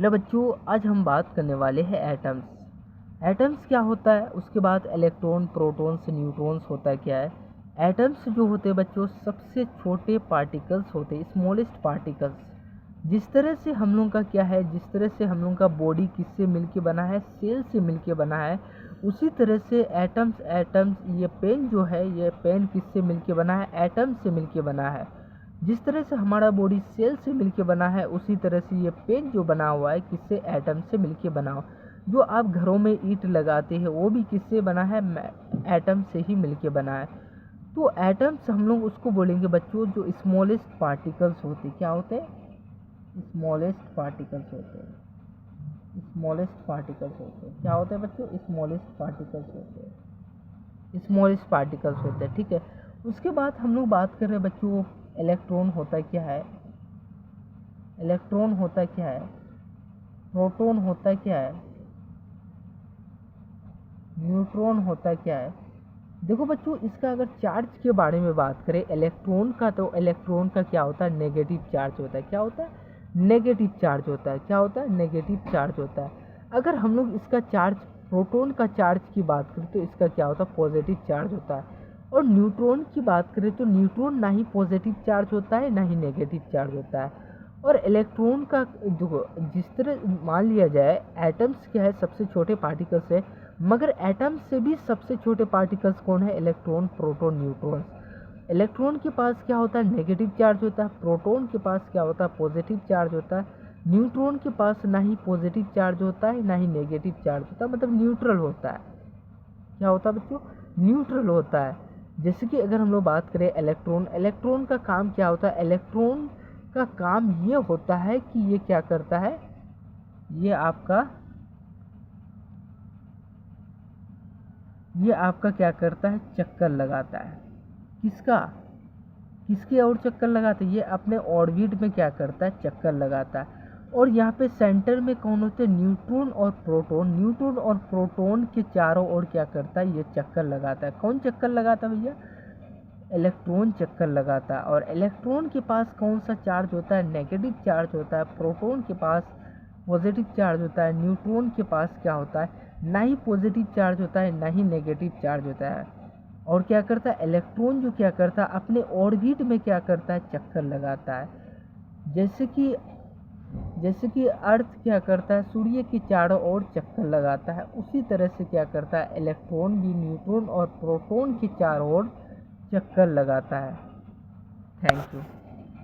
Hello बच्चों, आज हम बात करने वाले हैं एटम्स। एटम्स क्या होता है, उसके बाद इलेक्ट्रॉन, प्रोटॉन्स, न्यूट्रॉन्स होता है क्या है। एटम्स जो होते हैं बच्चों सबसे छोटे पार्टिकल्स होते हैं, स्मॉलेस्ट पार्टिकल्स। जिस तरह से हम लोग का क्या है, जिस तरह से हम लोग का बॉडी किससे मिलके बना है, सेल से मिलके बना है, उसी तरह से एटम्स ये पेन जो है, ये पेन किससे मिलके बना है, एटम से मिलके बना है। जिस तरह से हमारा बॉडी सेल से मिलके बना है, उसी तरह से ये पेन जो बना हुआ है किससे, एटम से मिलके बना हुआ। जो आप घरों में ईंट लगाते हैं वो भी किससे बना है, एटम से ही मिलके बना है। तो एटम्स हम लोग उसको बोलेंगे बच्चों जो स्मॉलेस्ट पार्टिकल्स होते हैं। क्या होते हैं, स्मॉलेस्ट पार्टिकल्स होते हैं। स्मॉलेस्ट पार्टिकल्स होते हैं, क्या होते हैं बच्चों, स्मॉलेस्ट पार्टिकल्स होते हैं। स्मॉलेस्ट पार्टिकल्स होते हैं, ठीक है। उसके बाद हम लोग बात कर रहे हैं बच्चों, इलेक्ट्रॉन होता क्या है, इलेक्ट्रॉन होता क्या है, प्रोटॉन होता क्या है, न्यूट्रॉन होता क्या है। देखो बच्चों, इसका अगर चार्ज के बारे में बात करें इलेक्ट्रॉन का, तो इलेक्ट्रॉन का क्या होता है, नेगेटिव चार्ज होता है। क्या होता है, नेगेटिव चार्ज होता है। क्या होता है, नेगेटिव चार्ज होता है। अगर हम लोग इसका चार्ज, प्रोटॉन का चार्ज की बात करें तो इसका क्या होता है, पॉजिटिव चार्ज होता है। और न्यूट्रॉन की बात करें तो न्यूट्रॉन ना ही पॉजिटिव चार्ज होता है ना ही नेगेटिव चार्ज होता है। और इलेक्ट्रॉन का जो, जिस तरह मान लिया जाए एटम्स क्या है, सबसे छोटे पार्टिकल्स है, मगर एटम्स से भी सबसे छोटे पार्टिकल्स कौन है, इलेक्ट्रॉन, प्रोटॉन, न्यूट्रॉन। इलेक्ट्रॉन के पास क्या होता है, नेगेटिव चार्ज होता है। प्रोटॉन के पास क्या होता है, पॉजिटिव चार्ज होता है। न्यूट्रॉन के पास ना ही पॉजिटिव चार्ज होता है ना ही नेगेटिव चार्ज होता है, मतलब न्यूट्रल होता है। क्या होता है बच्चों, न्यूट्रल होता है। जैसे कि अगर हम लोग बात करें इलेक्ट्रॉन, इलेक्ट्रॉन का काम क्या होता है, इलेक्ट्रॉन का काम ये होता है कि ये क्या करता है, ये आपका क्या करता है, चक्कर लगाता है। किसका, किसके और चक्कर लगाता है, ये अपने ऑर्बिट में क्या करता है, चक्कर लगाता है। और यहाँ पे सेंटर में कौन होते हैं, न्यूट्रॉन और प्रोटॉन। न्यूट्रॉन और प्रोटॉन के चारों ओर क्या करता है, ये चक्कर लगाता है। कौन चक्कर लगाता है भैया, इलेक्ट्रॉन चक्कर लगाता है। और इलेक्ट्रॉन के पास कौन सा चार्ज होता है, नेगेटिव चार्ज होता है। प्रोटॉन के पास पॉजिटिव चार्ज होता है। न्यूट्रॉन के पास क्या होता है, ना ही पॉजिटिव चार्ज होता है ना ही नेगेटिव चार्ज होता है। और क्या करता है, इलेक्ट्रॉन जो क्या करता है, अपने ऑर्बिट में क्या करता है, चक्कर लगाता है। जैसे कि अर्थ क्या करता है, सूर्य के चारों ओर चक्कर लगाता है, उसी तरह से क्या करता है, इलेक्ट्रॉन भी न्यूट्रॉन और प्रोटॉन के चारों ओर चक्कर लगाता है। Thank you.